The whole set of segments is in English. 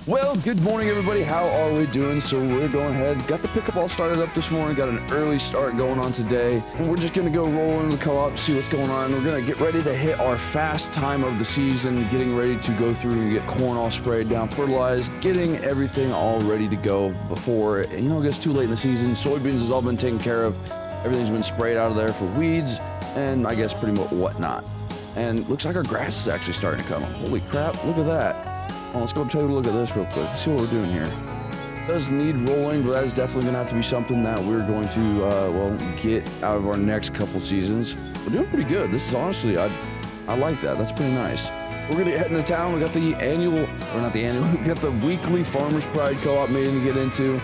Well, good morning, everybody. How are we doing? So we're going ahead. Got the pickup all started up this morning. Got an early start going on today. And we're just going to go roll into the co-op, see what's going on. We're going to get ready to hit our fast time of the season, getting ready to go through and get corn all sprayed down, fertilized, getting everything all ready to go before, it gets too late in the season. Soybeans has all been taken care of. Everything's been sprayed out of there for weeds and I guess pretty much whatnot. And looks like our grass is actually starting to come up. Holy crap, look at that. Well, let's go take a look at this real quick. See what we're doing here. It does need rolling, but that is definitely going to have to be something that we're going to, get out of our next couple seasons. We're doing pretty good. This is honestly, I like that. That's pretty nice. We're going to head into town. We got the we got the weekly Farmers Pride Co-op meeting to get into.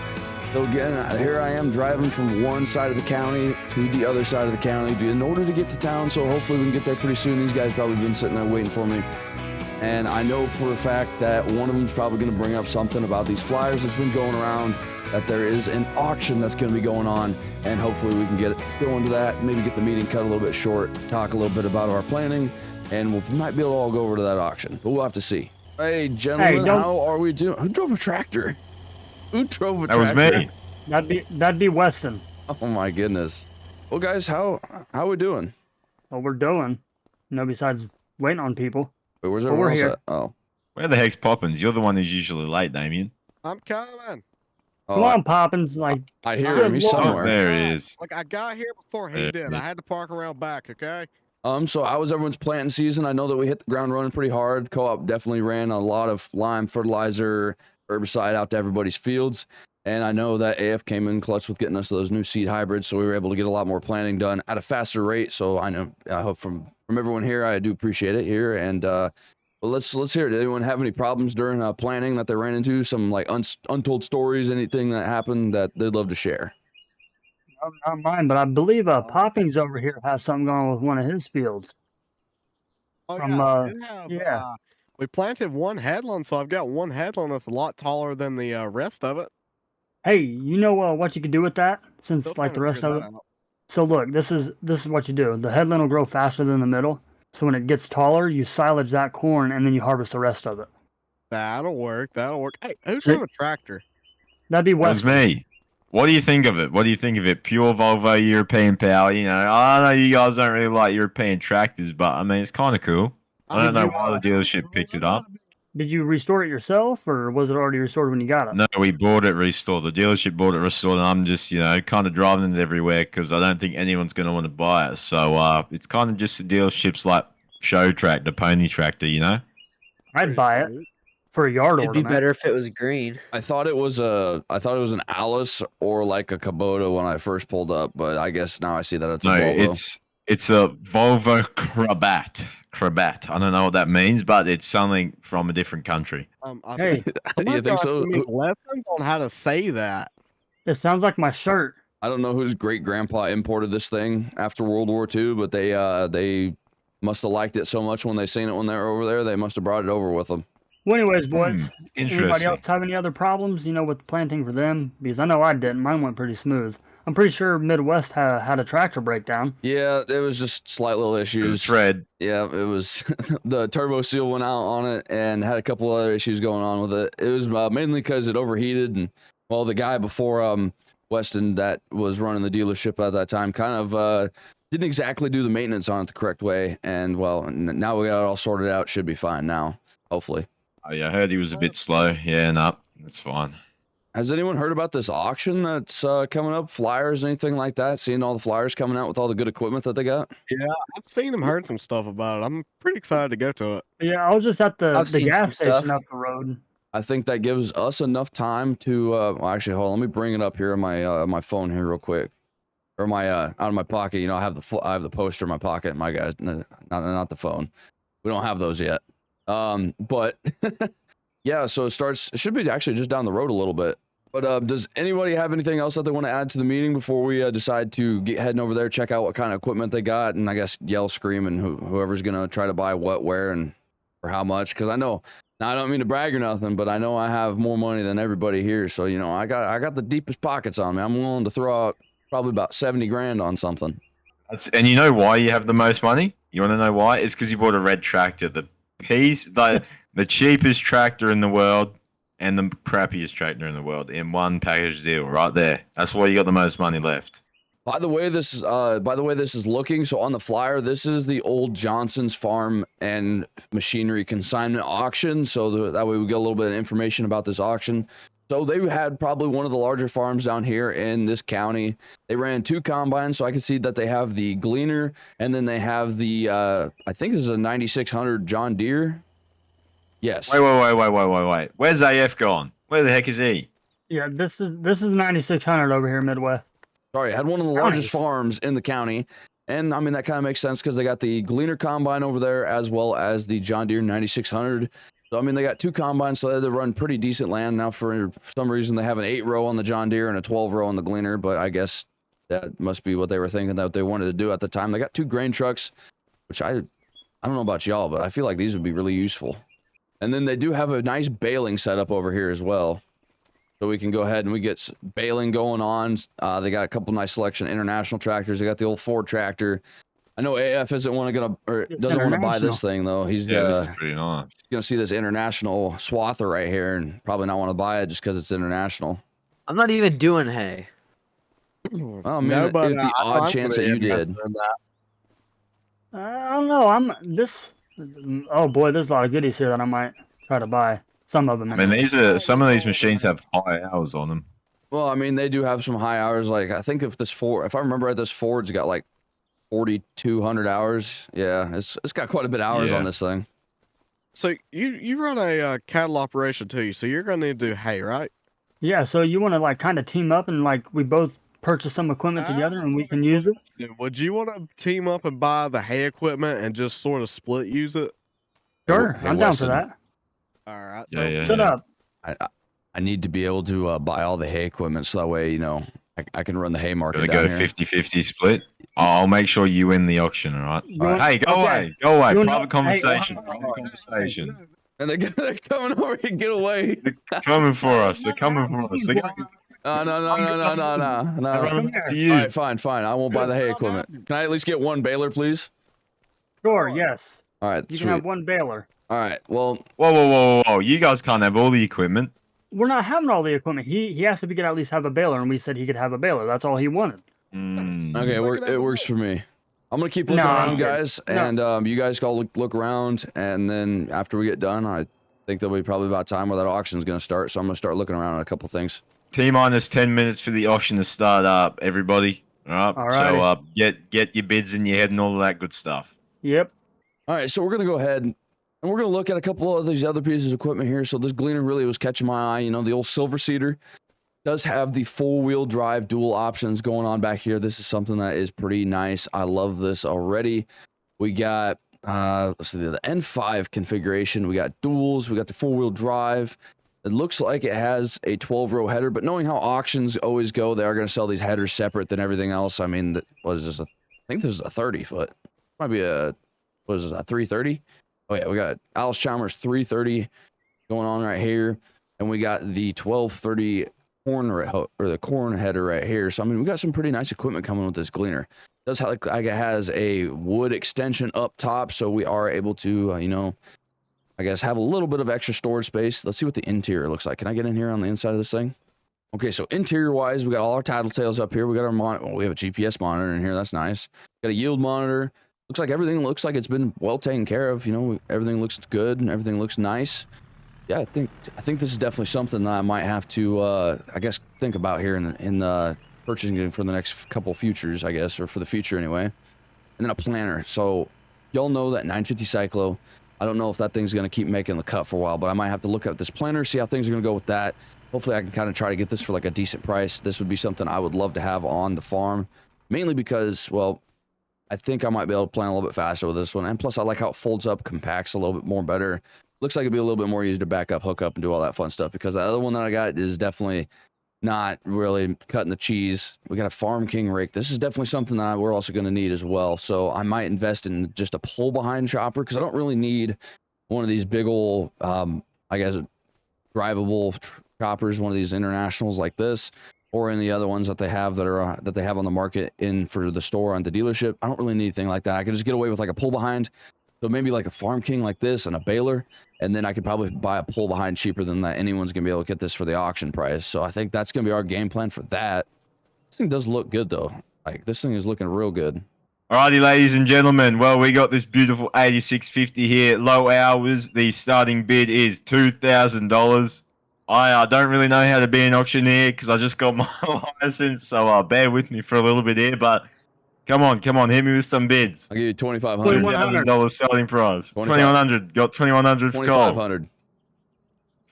So again, here I am driving from one side of the county to the other side of the county in order to get to town. So hopefully we can get there pretty soon. These guys probably been sitting there waiting for me. And I know for a fact that one of them is probably going to bring up something about these flyers that's been going around, that there is an auction that's going to be going on, and hopefully we can go into that, maybe get the meeting cut a little bit short, talk a little bit about our planning, and we might be able to all go over to that auction, but we'll have to see. Hey, gentlemen, how are we doing? Who drove a tractor? Who drove a tractor? That was me. That'd be Weston. Oh my goodness. Well, guys, how we doing? What we're doing, besides waiting on people. Wait, where's everyone else at? Oh. Where the heck's Poppins? You're the one who's usually late, Damien. I'm coming. Come on, Poppins. I hear him. He's somewhere. Oh, there he is. I got here before he did. I had to park around back, okay? So how was everyone's planting season? I know that we hit the ground running pretty hard. Co-op definitely ran a lot of lime, fertilizer, herbicide out to everybody's fields. And I know that AF came in clutch with getting us those new seed hybrids, so we were able to get a lot more planting done at a faster rate. So I hope from everyone here, I do appreciate it here. And well, let's hear it. Did anyone have any problems during planting that they ran into? Some untold stories, anything that happened that they'd love to share? Not mine, but I believe Poppins over here has something going on with one of his fields. Oh, we planted one headland, so I've got one headland that's a lot taller than the rest of it. Hey, you know what you could do with that? Since Still like the rest of it. out. So look, this is what you do. The headland will grow faster than the middle. So when it gets taller, you silage that corn and then you harvest the rest of it. That'll work. Hey, who's on a tractor? That'd be That was me. What do you think of it? Pure Volvo European power. I know you guys don't really like European tractors, but I mean, it's kind of cool. I don't know why the dealership picked it up. Did you restore it yourself, or was it already restored when you got it? No, we bought it restored. The dealership bought it restored, and I'm just, kind of driving it everywhere because I don't think anyone's going to want to buy it. So it's kind of just the dealership's like show tractor, pony tractor, I'd buy it for a yard ornament. It'd be better if it was green. I thought it was an 𝗷𝗏 or like a Kubota when I first pulled up, but I guess now I see that it's a Volvo. It's a Volvo 𝗙𝗏𝗏. I don't know what that means, but it's something from a different country. Hey, You think so? Lessons on how to say that. it sounds like my shirt. I don't know whose great grandpa imported this thing after World War II, but they must have liked it so much when they seen it when they were over there, they must have brought it over with them. Well, anyways, boys, anybody Interesting. else have any other problems, with planting for them? Because I know I didn't. Mine went pretty smooth. I'm pretty sure Midwest had a tractor breakdown. Yeah, it was just slight little issues. Fred. Yeah, it was the turbo seal went out on it and had a couple other issues going on with it. It was mainly because it overheated, and well, the guy before Weston that was running the dealership at that time kind of didn't exactly do the maintenance on it the correct way. And well, now we got it all sorted out. Should be fine now, hopefully. Oh, yeah, I heard he was a bit slow. Yeah, no, that's fine. Has anyone heard about this auction that's coming up? Flyers, anything like that? Seeing all the flyers coming out with all the good equipment that they got? Yeah, I've seen them, heard some stuff about it. I'm pretty excited to go to it. Yeah, I was just at the seen gas some stuff. station up the road. I think that gives us enough time to. Well, actually, hold on. Let me bring it up here on my phone here real quick, or my out of my pocket. I have the poster in my pocket. My guys, not the phone. We don't have those yet. But yeah. So it should be actually just down the road a little bit. But does anybody have anything else that they want to add to the meeting before we decide to get heading over there, check out what kind of equipment they got, and I guess yell, scream, and whoever's gonna try to buy what, where, and for how much? Because I know. Now, I don't mean to brag or nothing, but I know I have more money than everybody here. So, I got the deepest pockets on me. I'm willing to throw out probably about 70 grand on something. And you know why you have the most money? You want to know why? It's because you bought a red tractor. The cheapest tractor in the world, and the crappiest tractor in the world in one package deal right there. That's why you got the most money left. By the way, this is looking. So on the flyer, this is the old Johnson's Farm and Machinery Consignment Auction. So that way we get a little bit of information about this auction. So they had probably one of the larger farms down here in this county. They ran 2 combines, so I can see that they have the Gleaner, and then they have the, I think this is a 9600 John Deere. Yes. Wait. Where's AF gone? Where the heck is he? Yeah, this is 9600 over here, Midway. Sorry, I had one of the largest farms in the county. And I mean, that kind of makes sense because they got the Gleaner combine over there as well as the John Deere 9600. So, I mean, they got 2 combines, so they run pretty decent land. Now, for some reason, they have an 8-row on the John Deere and a 12-row on the Gleaner, but I guess that must be what they were thinking that they wanted to do at the time. They got 2 grain trucks, which I don't know about y'all, but I feel like these would be really useful. And then they do have a nice baling setup over here as well. So we can go ahead and we get baling going on. They got a couple nice selection of international tractors. They got the old Ford tractor. I know AF doesn't want to buy this thing though. He's this is pretty nice. He's gonna see this international swather right here and probably not want to buy it just because it's international. I'm not even doing hay. Oh man, it's the odd chance that you did. I don't know. Oh boy, there's a lot of goodies here that I might try to buy. Some of them. I mean, some of these machines have high hours on them. Well, I mean, they do have some high hours. Like I think if I remember right, this Ford's got like 4,200 hours. Yeah, it's got quite a bit of hours on this thing. So you run a cattle operation too, so you're gonna need to do hay, right? Yeah, so you want to like kind of team up and like we both purchase some equipment together and we can use it. Would you want to team up and buy the hay equipment and just sort of split use it? Sure, Hey, I'm down Weston. for that. All right. Yeah. Shut up. I need to be able to buy all the hay equipment so that way I can run the hay market Gotta down go here. 50-50 split. I'll make sure you win the auction, all right? Hey, go away. Private conversation. Private conversation. And they're coming over here, get away. They're coming for us. They're coming for us. No. I'm running up to you. All right, fine. I won't buy the hay equipment. Can I at least get 1 baler, please? Sure, yes. All right, You sweet. can have 1 baler. All right, well, Whoa. You guys can't have all the equipment. We're not having all the equipment. He asked if he could at least have a baler, and we said he could have a baler. That's all he wanted. okay, it works for me. I'm gonna keep looking around, guys, and you guys go look around, and then after we get done, I think there'll be probably about time where that auction's gonna start. So I'm gonna start looking around at a couple things. T-minus 10 minutes for the auction to start up, everybody. All right. So get your bids in your head and all of that good stuff. Yep. All right, so we're gonna go ahead and we're gonna look at a couple of these other pieces of equipment here. So this Gleaner really was catching my eye. You know, the old silver seeder does have the 4-wheel drive dual options going on back here. This is something that is pretty nice. I love this already. We got let's see, the N5 configuration. We got duals. We got the 4-wheel drive. It looks like it has a 12-row header, but knowing how auctions always go, they are going to sell these headers separate than everything else. I mean, what is this? I think this is a 30-foot. Might be a 330? Oh yeah, we got Alice Chalmers 330 going on right here, and we got the 1230 corn header right here. So I mean, we got some pretty nice equipment coming with this Gleaner. It does have like it has a wood extension up top, so we are able to I guess have a little bit of extra storage space. Let's see what the interior looks like. Can I get in here on the inside of this thing? Okay, so interior wise, we got all our tattletales up here. We got our we have a GPS monitor in here. That's nice. Got a yield monitor. Looks like everything looks like it's been well taken care of. You know, everything looks good and everything looks nice. Yeah, I think this is definitely something that I might have to, I guess, think about here in the purchasing for the next couple futures, I guess, or for the future anyway. And then a planner. So y'all know that 950 Cyclo. I don't know if that thing's going to keep making the cut for a while, but I might have to look at this planner, see how things are going to go with that. Hopefully I can kind of try to get this for like a decent price. This would be something I would love to have on the farm, mainly because, well, I think I might be able to plan a little bit faster with this one. And plus I like how it folds up, compacts a little bit more better. Looks like it'd be a little bit more easy to back up, hook up, and do all that fun stuff, because the other one that I got is definitely not really cutting the cheese. We got a Farm King rake. This is definitely something that we're also going to need as well. So I might invest in just a pull behind chopper, because I don't really need one of these big old, I guess, drivable choppers, one of these internationals like this, or in the other ones that they have that they have on the market in for the store on the dealership. I don't really need anything like that. I can just get away with like a pull behind. So maybe like a Farm King like this and a baler, and then I could probably buy a pull behind cheaper than that. Anyone's gonna be able to get this for the auction price. So I think that's gonna be our game plan for that. This thing does look good though. Like this thing is looking real good. Alrighty, ladies and gentlemen. Well, we got this beautiful 8650 here. Low hours. The starting bid is $2,000. I don't really know how to be an auctioneer because I just got my license, so bear with me for a little bit here. But come on, hit me with some bids. I'll give you $2,500. $2,000 starting price. 2,100. Got 2,100 for gold. 2,500.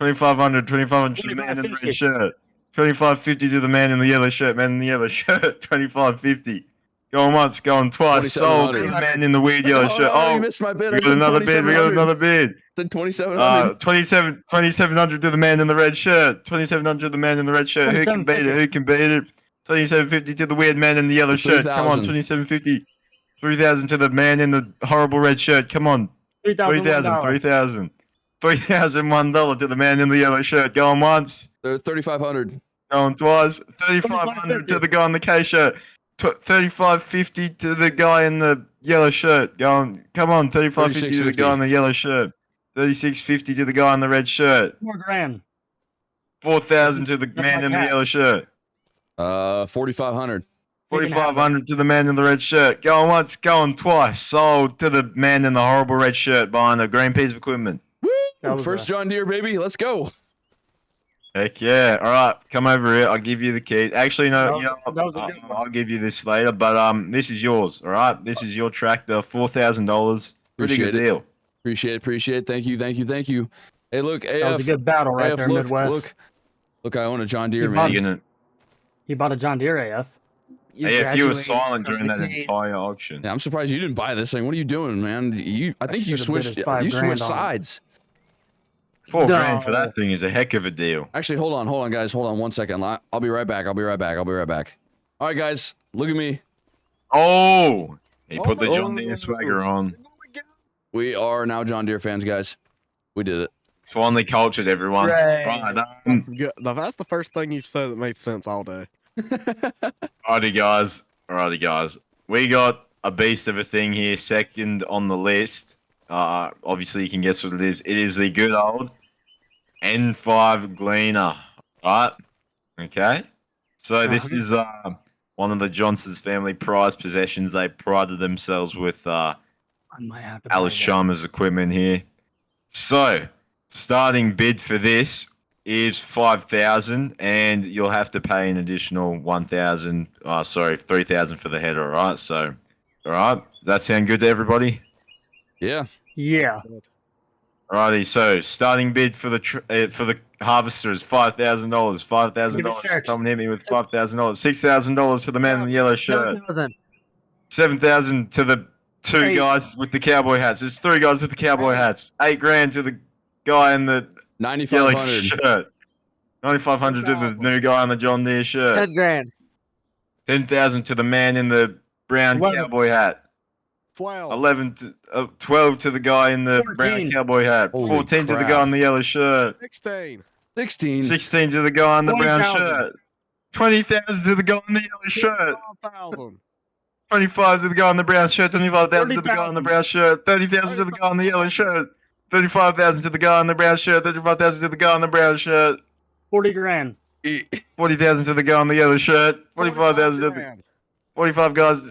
2,500. 2,500 to the man in the red shirt. 2,550 to the man in the yellow shirt. Man in the yellow shirt. 2,550. Going once, going twice. Sold to the man in the weird yellow shirt. Oh, you missed my bid. We got another bid. We got another bid. Said 2,700. 2,700 to the man in the red shirt. 2,700 to the man in the red shirt. Who can beat it? Who can beat it? 2,750 to the weird man in the yellow shirt. Come on, 2,750. 3,000 to the man in the horrible red shirt. Come on. 3,000. 3,000. $3,001 to the man in the yellow shirt. Going once. 3,500. Going twice. 3,500 to the guy in the K shirt. 3,550 to the guy in the yellow shirt. Going, come on, 3,550 to the guy in the yellow shirt. 3,650 to the guy in the red shirt. $4,000. 4,000 to the man in the yellow shirt. 4,500. 4,500 to the man in the red shirt. Going once, going twice. Sold to the man in the horrible red shirt behind a green piece of equipment. Woo! First John Deere, baby. Let's go. Heck yeah. All right, come over here. I'll give you the key. Actually, no, I'll give you this later, but this is yours, all right? This is your tractor, $4,000. Pretty good deal. Appreciate it. Thank you. Hey, look, AF. That was a good battle right there, look, Midwest. Look, I own a John Deere, man. He bought a John Deere, AF. AF, you were silent during that entire auction. Yeah, I'm surprised you didn't buy this thing. What are you doing, man? I think you switched. You switched sides. $4,000 for that thing is a heck of a deal. Actually, hold on, guys. Hold on 1 second. I'll be right back. All right, guys. Look at me. Oh, he put the John Deere swagger on. We are now John Deere fans, guys. We did it. It's finally cultured, everyone. Right. That's the first thing you've said that makes sense all day. Alrighty, guys. We got a beast of a thing here, second on the list. Obviously, you can guess what it is. It is the good old N5 Gleaner, right? Okay. So this is one of the Johnson's family prized possessions. They prided themselves with Alice Chalmers equipment here. So starting bid for this is 5,000, and you'll have to pay an additional 3,000 for the header. All right. So, all right. Does that sound good to everybody? Yeah. Yeah. Alrighty, so starting bid for the harvester is $5,000. $5,000. Someone hit me with $5,000. $6,000 to the man in the yellow shirt. 7,000 to the two guys with the cowboy hats. There's three guys with the cowboy hats. $8,000 to the guy in the yellow shirt. 9,500 to the new guy in the John Deere shirt. $10,000. 10,000 to the man in the brown cowboy hat. 12 to the guy in the 14. brown cowboy hat. 14 to the guy in the yellow shirt. 16 to the guy in the brown shirt. 20,000 to the guy in the yellow shirt. 25 to the guy in the brown shirt. 25,000 to the guy in the brown shirt. 30,000 to the guy in the yellow shirt. 35,000 to the guy in the brown shirt. 35,000 to the guy in the brown shirt. $40,000. 40,000 to the guy in the yellow shirt. 45,000 to the 45 guys.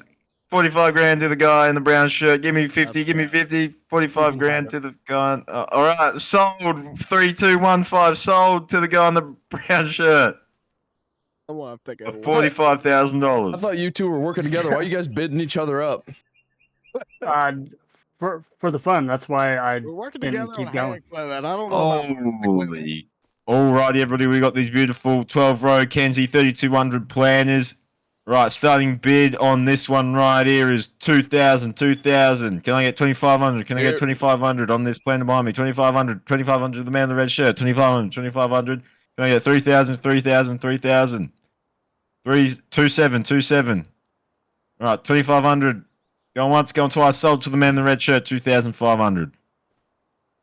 45 grand to the guy in the brown shirt. Give me 50. Give me 50. 45 grand to the guy. All right, sold. 3215. Sold to the guy in the brown shirt. I'm gonna have to take a $45,000. I thought you two were working together. Why are you guys bidding each other up? For the fun. That's why We're working didn't together keep on going. I don't know. Holy. Alrighty, everybody. We got these beautiful 12-row Kenzie 3200 planners. Right, starting bid on this one right here is 2,000. Can I get 2,500? Can I get 2,500 on this planner behind me? 2,500 to the man in the red shirt. 2,500. Can I get 3,000? 3,000. 27. Right, 2,500. Going once, going twice. Sold to the man in the red shirt. 2,500.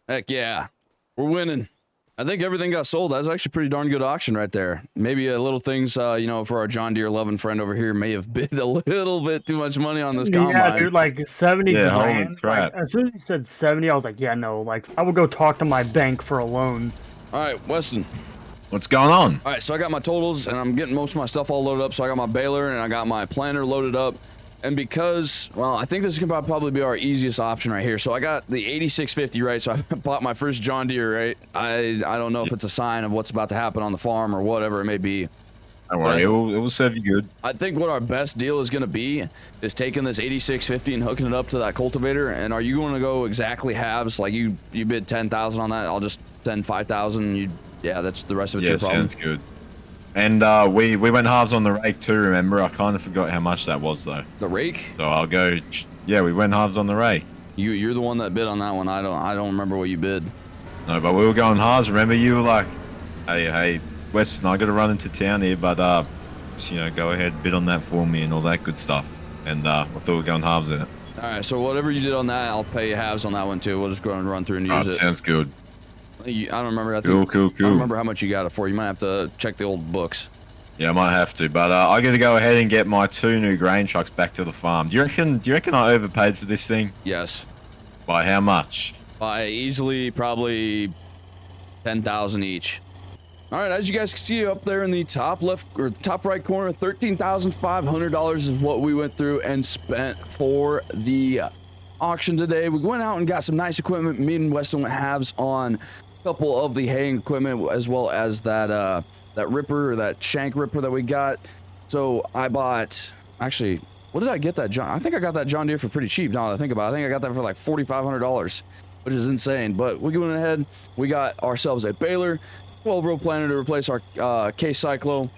Heck yeah. We're winning. I think everything got sold. That was actually a pretty darn good auction right there. Maybe a little things, you know, for our John Deere loving friend over here may have bid a little bit too much money on this combine. Yeah, dude, like 70 Yeah, grand. holy crap. Like, as soon as he said 70, I was like, yeah, no, like, I would go talk to my bank for a loan. All right, Weston. What's going on? All right, so I got my totals, and I'm getting most of my stuff all loaded up. So I got my baler, and I got my planter loaded up. And because, well, I think this can probably be our easiest option right here. So I got the 8650, right? So I bought my first John Deere, right? I don't know if it's a sign of what's about to happen on the farm or whatever it may be. Don't worry, it will serve you good. I think what our best deal is going to be is taking this 8650 and hooking it up to that cultivator. And are you going to go exactly halves? Like you bid 10,000 on that? I'll just send 5,000. Yeah, that's the rest of it's your problem. Sounds good. And we went halves on the rake too, remember? I kind of forgot how much that was though. The rake? So I'll go. Yeah, we went halves on the rake. You're the one that bid on that one. I don't remember what you bid. No, but we were going halves. Remember, you were like, "Hey, Weston, I got to run into town here, but just, you know, go ahead, bid on that for me and all that good stuff." And I thought we were going halves in it. All right, so whatever you did on that, I'll pay you halves on that one too. We'll just go and run through and use it. Sounds good. I don't remember. Cool. I don't remember how much you got it for. You might have to check the old books. Yeah, I might have to, but I got to go ahead and get my 2 new grain trucks back to the farm. Do you reckon I overpaid for this thing? Yes. By how much? By easily probably 10,000 each. All right, as you guys can see up there in the top left or top right corner, $13,500 is what we went through and spent for the auction today. We went out and got some nice equipment. Me and Weston went halves on a couple of the haying equipment, as well as that that ripper or that shank ripper that we got. So I bought, actually, what did I get that John? I think I got that John Deere for pretty cheap. Now that I think about it, I think I got that for like $4,500, which is insane. But we went ahead, we got ourselves a baler, 12-row planter to replace our 𝗙𝗁𝗏,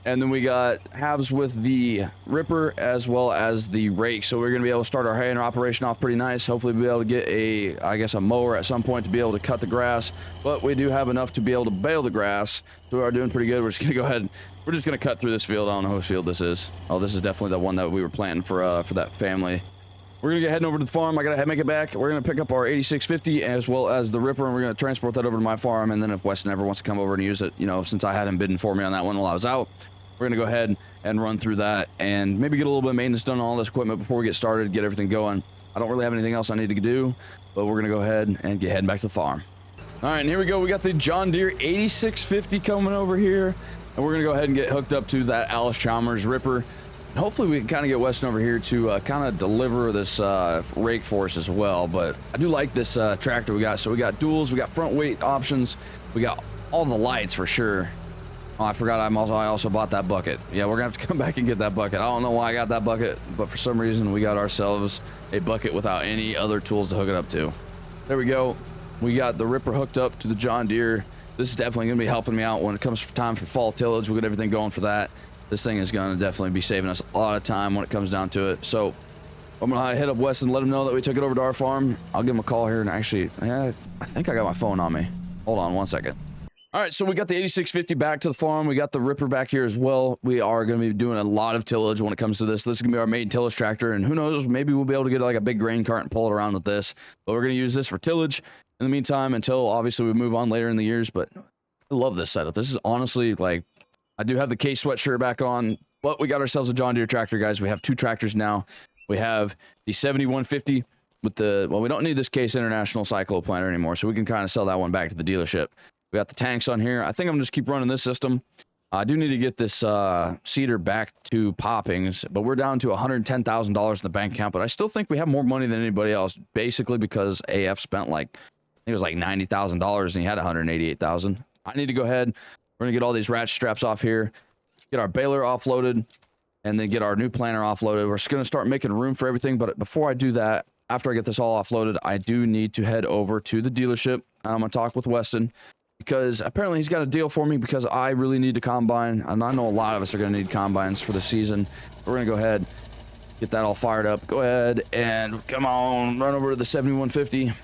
and then we got halves with the ripper as well as the rake. So we're gonna be able to start our haying operation off pretty nice. Hopefully we'll be able to get a mower at some point to be able to cut the grass. But we do have enough to be able to bale the grass. So we are doing pretty good. We're just gonna go ahead. We're just gonna cut through this field. I don't know whose field this is. Oh, this is definitely the one that we were planting for that family. We're gonna get heading over to the farm. I gotta make it back. We're gonna pick up our 8650 as well as the ripper, and we're gonna transport that over to my farm. And then if Weston ever wants to come over and use it, you know, since I had him bidding for me on that one while I was out, we're gonna go ahead and run through that and maybe get a little bit of maintenance done on all this equipment before we get started, get everything going. I don't really have anything else I need to do, but we're gonna go ahead and get heading back to the farm. All right, and here we go. We got the John Deere 8650 coming over here, and we're gonna go ahead and get hooked up to that 𝗪𝗓 ripper. And hopefully we can kind of get Weston over here to kind of deliver this rake for us as well. But I do like this tractor we got. So we got duals, we got front weight options, we got all the lights for sure. Oh, I forgot I also bought that bucket. Yeah, we're gonna have to come back and get that bucket. I don't know why I got that bucket, but for some reason we got ourselves a bucket without any other tools to hook it up to. There we go. We got the ripper hooked up to the John Deere. This is definitely gonna be helping me out when it comes time for fall tillage. We'll get everything going for that. This thing is gonna definitely be saving us a lot of time when it comes down to it. So I'm gonna hit up Wes and let him know that we took it over to our farm. I'll give him a call here and actually, yeah, I think I got my phone on me. Hold on one second. All right, so we got the 8650 back to the farm. We got the ripper back here as well. We are going to be doing a lot of tillage when it comes to this. This is going to be our main tillage tractor, and who knows, maybe we'll be able to get like a big grain cart and pull it around with this. But we're going to use this for tillage in the meantime until obviously we move on later in the years. But I love this setup. This is honestly like, I do have the K sweatshirt back on, but we got ourselves a John Deere tractor, guys. We have 2 tractors now. We have the 7150 with the, well, we don't need this Case International cyclo planter anymore, so we can kind of sell that one back to the dealership. We got the tanks on here. I think I'm just keep running this system. I do need to get this seeder back to poppings, but we're down to $110,000 in the bank account. But I still think we have more money than anybody else, basically because AF spent like, I think it was like $90,000 and he had $188,000. I need to go ahead. We're gonna get all these ratchet straps off here, get our baler offloaded, and then get our new planter offloaded. We're just gonna start making room for everything. But before I do that, after I get this all offloaded, I do need to head over to the dealership. I'm gonna talk with Weston, because apparently he's got a deal for me because I really need a combine, and I know a lot of us are going to need combines for the season. We're going to go ahead, get that all fired up. Go ahead and come on, run over to the 7150. I'm going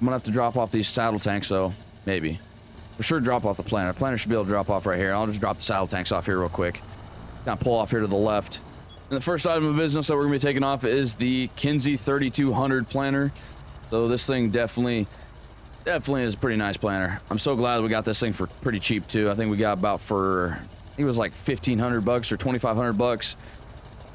to have to drop off these saddle tanks though, maybe. For sure drop off the planter. Planter should be able to drop off right here. I'll just drop the saddle tanks off here real quick. Kind of pull off here to the left. And the first item of business that we're going to be taking off is the 𝗙𝗁𝗏 3200 planter. So this thing definitely Definitely is a pretty nice planter. I'm so glad we got this thing for pretty cheap too. I think we got about for, I think it was like 1,500 bucks or 2,500 bucks.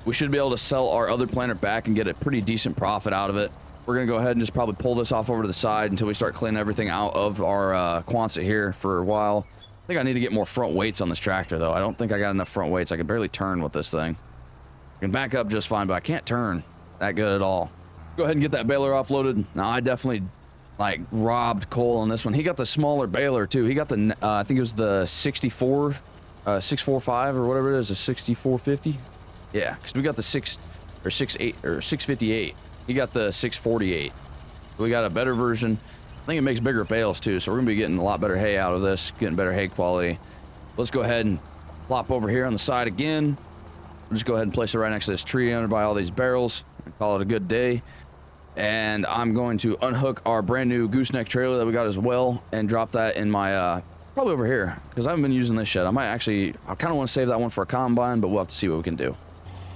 We should be able to sell our other planter back and get a pretty decent profit out of it. We're gonna go ahead and just probably pull this off over to the side until we start cleaning everything out of our Quonset here for a while. I think I need to get more front weights on this tractor though. I don't think I got enough front weights. I can barely turn with this thing. I can back up just fine, but I can't turn that good at all. Go ahead and get that baler offloaded. Now I definitely like robbed Cole on this one. He got the smaller baler too. He got the I think it was the 645 or whatever it is, a 6450. Yeah, because we got the 658. He got the 648. We got a better version. I think it makes bigger bales too, so we're gonna be getting a lot better hay out of this, getting better hay quality. Let's go ahead and plop over here on the side again. We'll just go ahead and place it right next to this tree under by all these barrels and call it a good day. And I'm going to unhook our brand new gooseneck trailer that we got as well and drop that in my probably over here because I haven't been using this shed. I kind of want to save that one for a combine, but we'll have to see what we can do.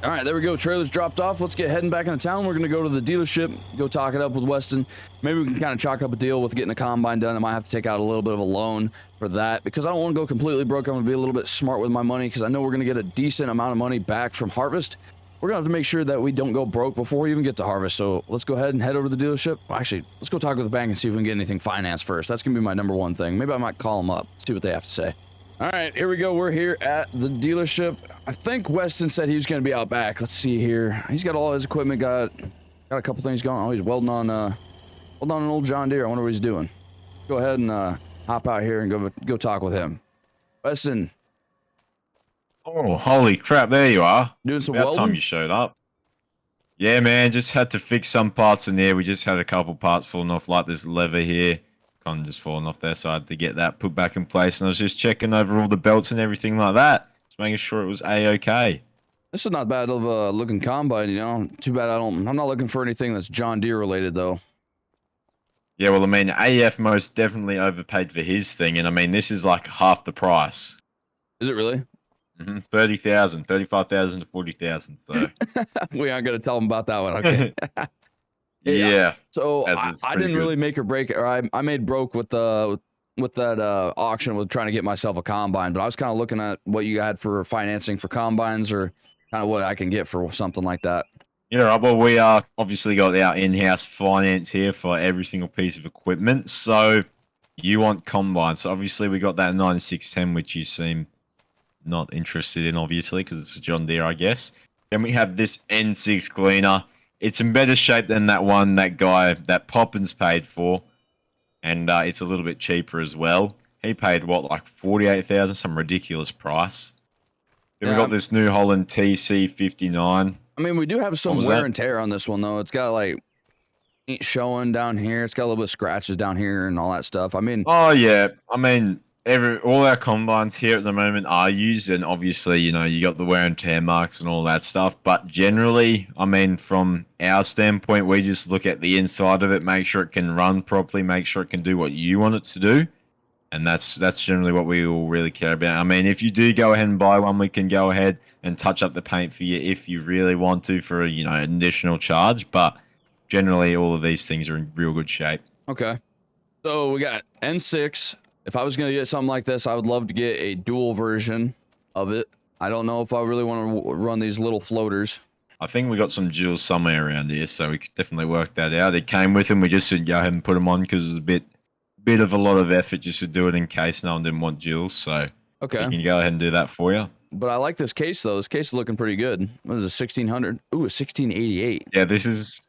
All right, there we go. Trailer's dropped off. Let's get heading back into town. We're going to go to the dealership, go talk it up with Weston. Maybe we can kind of chalk up a deal with getting a combine done. I might have to take out a little bit of a loan for that because I don't want to go completely broke. I'm going to be a little bit smart with my money because I know we're going to get a decent amount of money back from harvest. We're going to have to make sure that we don't go broke before we even get to harvest. So let's go ahead and head over to the dealership. Well, actually, let's go talk with the bank and see if we can get anything financed first. That's going to be my number one thing. Maybe I might call them up, see what they have to say. All right, here we go. We're here at the dealership. I think Weston said he was going to be out back. Let's see here. He's got all his equipment, got a couple things going on. Oh, he's welding on an old John Deere. I wonder what he's doing. Go ahead and hop out here and go talk with him. Weston. Oh, holy crap, there you are. Doing some About welding? time you showed up. Yeah, man, just had to fix some parts in there. We just had a couple parts falling off, like this lever here. Kind of just falling off there, so I had to get that put back in place. And I was just checking over all the belts and everything like that. Just making sure it was A-okay. This is not bad of a looking combine, you know. Too bad I'm not looking for anything that's John Deere related, though. Yeah, well, I mean, AF most definitely overpaid for his thing. And I mean, this is like half the price. Is it really? 30,000, 35,000 to 40,000. So we aren't gonna tell them about that one, okay? yeah. So I didn't really make or break, or I made broke with that auction with trying to get myself a combine. But I was kind of looking at what you had for financing for combines, or kind of what I can get for something like that. Yeah, well, we obviously got our in-house finance here for every single piece of equipment. So you want combines? So obviously we got that 9610, which you seem not interested in, obviously, because it's a John Deere, I guess. Then we have this N6 gleaner. It's in better shape than that one that Poppins paid for, and it's a little bit cheaper as well. He paid what, like 48,000, some ridiculous price. Then we got this New Holland TC59. I mean, we do have some wear and tear on this one though. It's got like ain't showing down here. It's got a little bit of scratches down here and all that stuff. I mean, oh yeah, I mean. All our combines here at the moment are used, and obviously, you know, you got the wear and tear marks and all that stuff. But generally, I mean, from our standpoint, we just look at the inside of it, make sure it can run properly, make sure it can do what you want it to do, and that's generally what we all really care about. I mean, if you do go ahead and buy one, we can go ahead and touch up the paint for you if you really want to for an additional charge. But generally, all of these things are in real good shape. Okay, so we got N6. If I was going to get something like this, I would love to get a dual version of it. I don't know if I really want to run these little floaters. I think we got some duals somewhere around here, so we could definitely work that out. It came with them. We just should go ahead and put them on because it's a bit of a lot of effort just to do it in case no one didn't want duals. So okay, we can go ahead and do that for you. But I like this case, though. This case is looking pretty good. What is it, 1600? Ooh, a 1688. Yeah, this is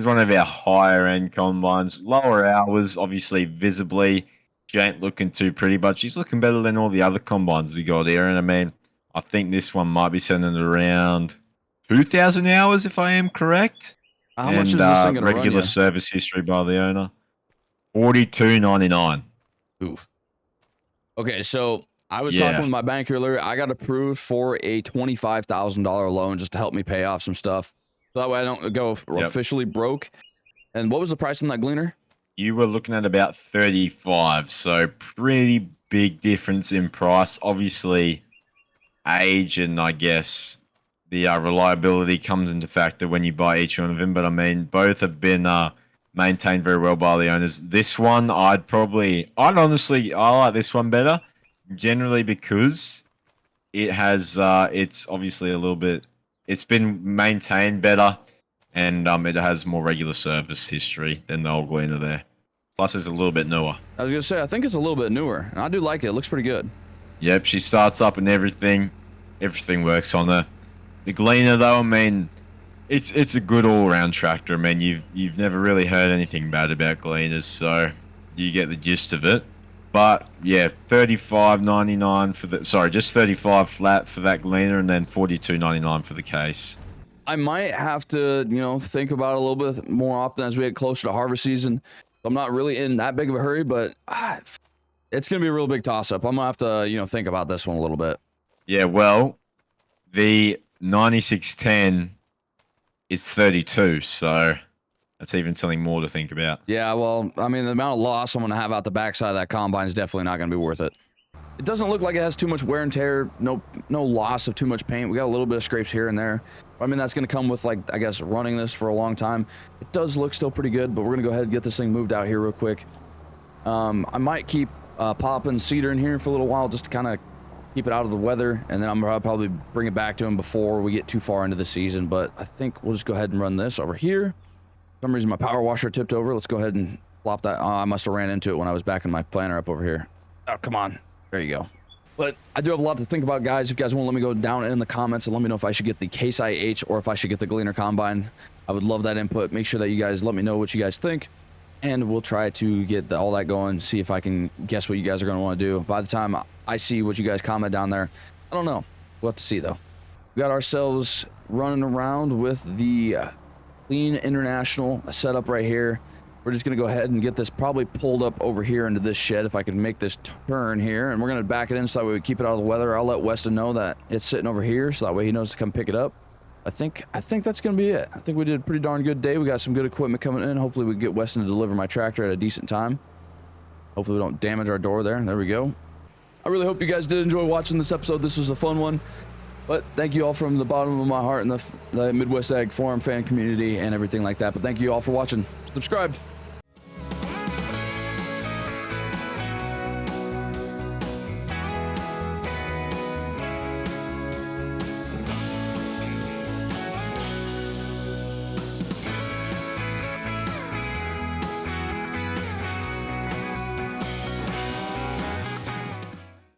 one of our higher end combines. Lower hours, obviously, visibly. She ain't looking too pretty, but she's looking better than all the other combines we got here. And I mean, I think this one might be sending around 2,000 hours, if I am correct. How much is this thing going to run regular you? Service history by the owner, $42.99. Oof. Okay, so I was talking with my bank earlier. I got approved for a $25,000 loan just to help me pay off some stuff. So that way I don't go officially broke. And what was the price on that gleaner? You were looking at about 35, so pretty big difference in price. Obviously, age and I guess the reliability comes into factor when you buy each one of them. But I mean, both have been maintained very well by the owners. This one, I like this one better, generally because it has, it's obviously a little bit, it's been maintained better, and it has more regular service history than the old Gleaner there. Plus, it's a little bit newer. I was gonna say, I think it's a little bit newer, and I do like it. It looks pretty good. Yep, she starts up and everything works on her. The Gleaner, though, I mean, it's a good all-round tractor. I mean, you've never really heard anything bad about Gleaners, so you get the gist of it. But yeah, $35.99 for the, sorry, just 35 flat for that Gleaner, and then $42.99 for the case. I might have to, you know, think about it a little bit more often as we get closer to harvest season. I'm not really in that big of a hurry, but it's gonna be a real big toss-up. I'm gonna have to, you know, think about this one a little bit. Yeah, well, the 9610 is 32, so that's even something more to think about. Yeah, well, I mean, the amount of loss I'm gonna have out the backside of that combine is definitely not gonna be worth it. It doesn't look like it has too much wear and tear, no loss of too much paint. We got a little bit of scrapes here and there. I mean, that's gonna come with, like, I guess, running this for a long time. It does look still pretty good, but we're gonna go ahead and get this thing moved out here real quick. I might keep popping cedar in here for a little while just to kind of keep it out of the weather, and then I'll probably bring it back to him before we get too far into the season. But I think we'll just go ahead and run this over here. For some reason my power washer tipped over. Let's go ahead and flop that. Oh, I must have ran into it when I was backing my planter up over here. Oh, come on. There you go. But I do have a lot to think about, guys. If you guys want to let me go down in the comments and let me know if I should get the 𝗙𝗏 H or if I should get the Gleaner Combine, I would love that input. Make sure that you guys let me know what you guys think, and we'll try to get all that going, see if I can guess what you guys are going to want to do. By the time I see what you guys comment down there, I don't know. We'll have to see, though. We got ourselves running around with the Clean International setup right here. We're just going to go ahead and get this probably pulled up over here into this shed if I can make this turn here. And we're going to back it in so that way we keep it out of the weather. I'll let Weston know that it's sitting over here so that way he knows to come pick it up. I think that's going to be it. I think we did a pretty darn good day. We got some good equipment coming in. Hopefully we can get Weston to deliver my tractor at a decent time. Hopefully we don't damage our door there. There we go. I really hope you guys did enjoy watching this episode. This was a fun one. But thank you all from the bottom of my heart and the Midwest Ag Forum fan community and everything like that. But thank you all for watching. Subscribe.